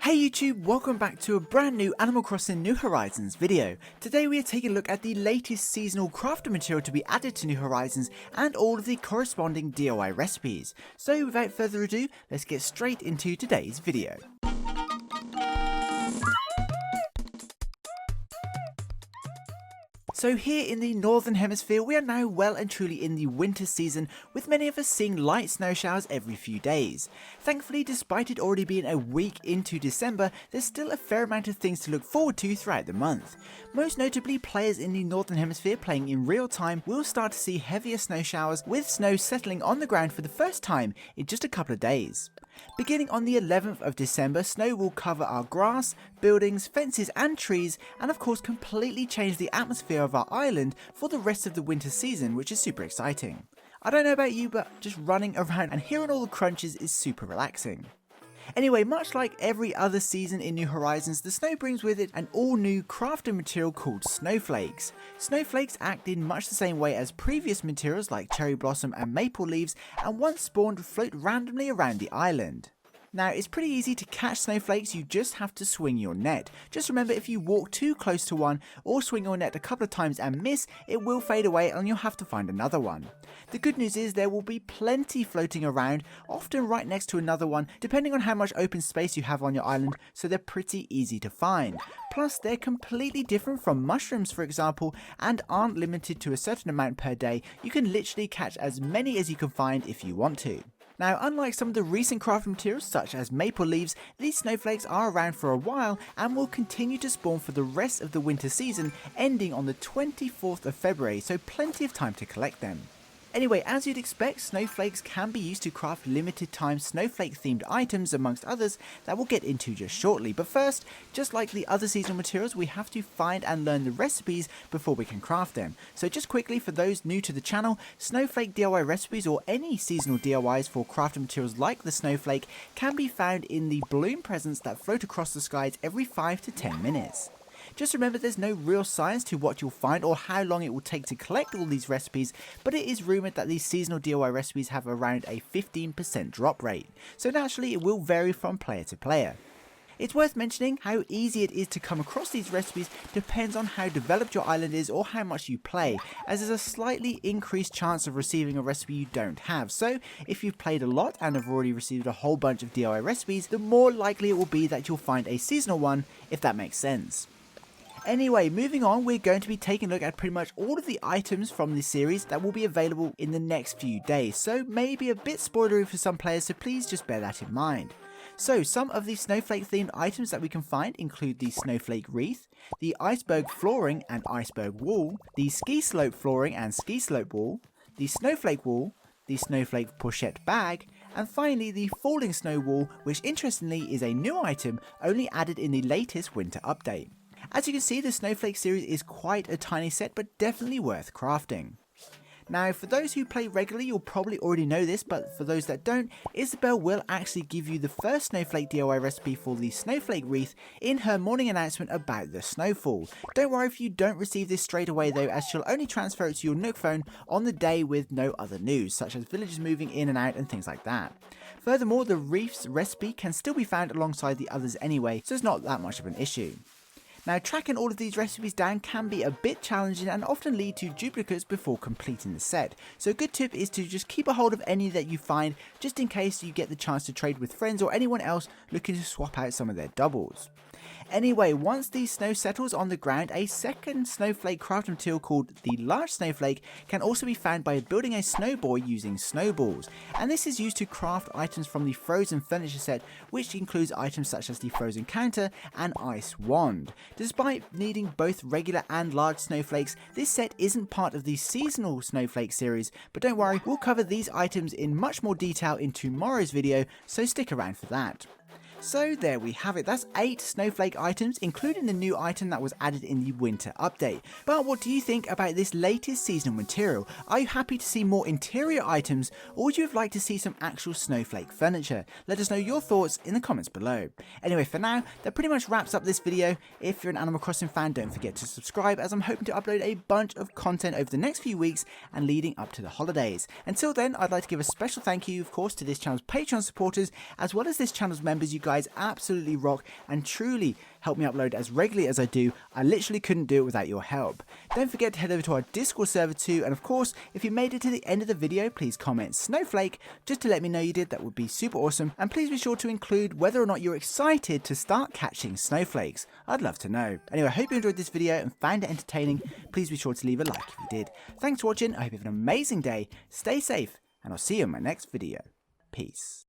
Hey YouTube, welcome back to a brand new Animal Crossing New Horizons video. Today we are taking a look at the latest seasonal crafting material to be added to New Horizons and all of the corresponding DIY recipes. So without further ado, let's get straight into today's video. So here in the Northern Hemisphere, we are now well and truly in the winter season, with many of us seeing light snow showers every few days. Thankfully, despite it already being a week into December, there's still a fair amount of things to look forward to throughout the month. Most notably, players in the Northern Hemisphere playing in real time will start to see heavier snow showers, with snow settling on the ground for the first time in just a couple of days. Beginning on the 11th of December, snow will cover our grass, buildings, fences and trees, and of course completely change the atmosphere of our island for the rest of the winter season, which is super exciting. I don't know about you, but just running around and hearing all the crunches is super relaxing. Anyway, much like every other season in New Horizons, the snow brings with it an all-new crafting material called Snowflakes. Snowflakes act in much the same way as previous materials like cherry blossom and maple leaves, and once spawned float randomly around the island. Now, it's pretty easy to catch snowflakes, you just have to swing your net. Just remember, if you walk too close to one or swing your net a couple of times and miss, it will fade away and you'll have to find another one. The good news is there will be plenty floating around, often right next to another one, depending on how much open space you have on your island, so they're pretty easy to find. Plus, they're completely different from mushrooms, for example, and aren't limited to a certain amount per day. You can literally catch as many as you can find if you want to. Now, unlike some of the recent crafting materials such as maple leaves, these snowflakes are around for a while and will continue to spawn for the rest of the winter season, ending on the 24th of February, so plenty of time to collect them. Anyway, as you'd expect, snowflakes can be used to craft limited time snowflake themed items amongst others that we'll get into just shortly. But first, just like the other seasonal materials, we have to find and learn the recipes before we can craft them. So just quickly, for those new to the channel, snowflake DIY recipes or any seasonal DIYs for crafting materials like the snowflake can be found in the bloom presents that float across the skies every 5 to 10 minutes. Just remember, there's no real science to what you'll find or how long it will take to collect all these recipes, but it is rumoured that these seasonal DIY recipes have around a 15% drop rate, so naturally it will vary from player to player. It's worth mentioning how easy it is to come across these recipes depends on how developed your island is or how much you play, as there's a slightly increased chance of receiving a recipe you don't have. So if you've played a lot and have already received a whole bunch of DIY recipes, the more likely it will be that you'll find a seasonal one, if that makes sense. Anyway, moving on, we're going to be taking a look at pretty much all of the items from this series that will be available in the next few days, so maybe a bit spoilery for some players, so please just bear that in mind. So some of the snowflake themed items that we can find include the snowflake wreath, the iceberg flooring and iceberg wall, the ski slope flooring and ski slope wall, the snowflake wall, the snowflake pochette bag, and finally the falling snow wall, which interestingly is a new item only added in the latest winter update. As you can see, the Snowflake series is quite a tiny set, but definitely worth crafting. Now, for those who play regularly, you'll probably already know this, but for those that don't, Isabelle will actually give you the first Snowflake DIY recipe for the Snowflake wreath in her morning announcement about the snowfall. Don't worry if you don't receive this straight away though, as she'll only transfer it to your Nook phone on the day with no other news, such as villagers moving in and out and things like that. Furthermore, the wreath's recipe can still be found alongside the others anyway, so it's not that much of an issue. Now, tracking all of these recipes down can be a bit challenging and often lead to duplicates before completing the set, so a good tip is to just keep a hold of any that you find, just in case you get the chance to trade with friends or anyone else looking to swap out some of their doubles. Anyway, once the snow settles on the ground, a second snowflake crafting material called the large snowflake can also be found by building a snowboy using snowballs, and this is used to craft items from the frozen furniture set, which includes items such as the frozen counter and ice wand. Despite needing both regular and large snowflakes, this set isn't part of the seasonal snowflake series, but don't worry, we'll cover these items in much more detail in tomorrow's video, so stick around for that. So there we have it, that's 8 snowflake items, including the new item that was added in the winter update. But what do you think about this latest seasonal material? Are you happy to see more interior items, or would you have liked to see some actual snowflake furniture? Let us know your thoughts in the comments below. Anyway, for now, that pretty much wraps up this video. If you're an Animal Crossing fan, don't forget to subscribe, as I'm hoping to upload a bunch of content over the next few weeks and leading up to the holidays. Until then, I'd like to give a special thank you, of course, to this channel's Patreon supporters, as well as this channel's members. You guys guys absolutely rock and truly help me upload as regularly as I do. I literally couldn't do it without your help. Don't forget to head over to our Discord server too, and of course, if you made it to the end of the video, please comment Snowflake just to let me know you did. That would be super awesome. And please be sure to include whether or not you're excited to start catching snowflakes. I'd love to know. Anyway, I hope you enjoyed this video and found it entertaining. Please be sure to leave a like if you did. Thanks for watching. I hope you have an amazing day. Stay safe, and I'll see you in my next video. Peace.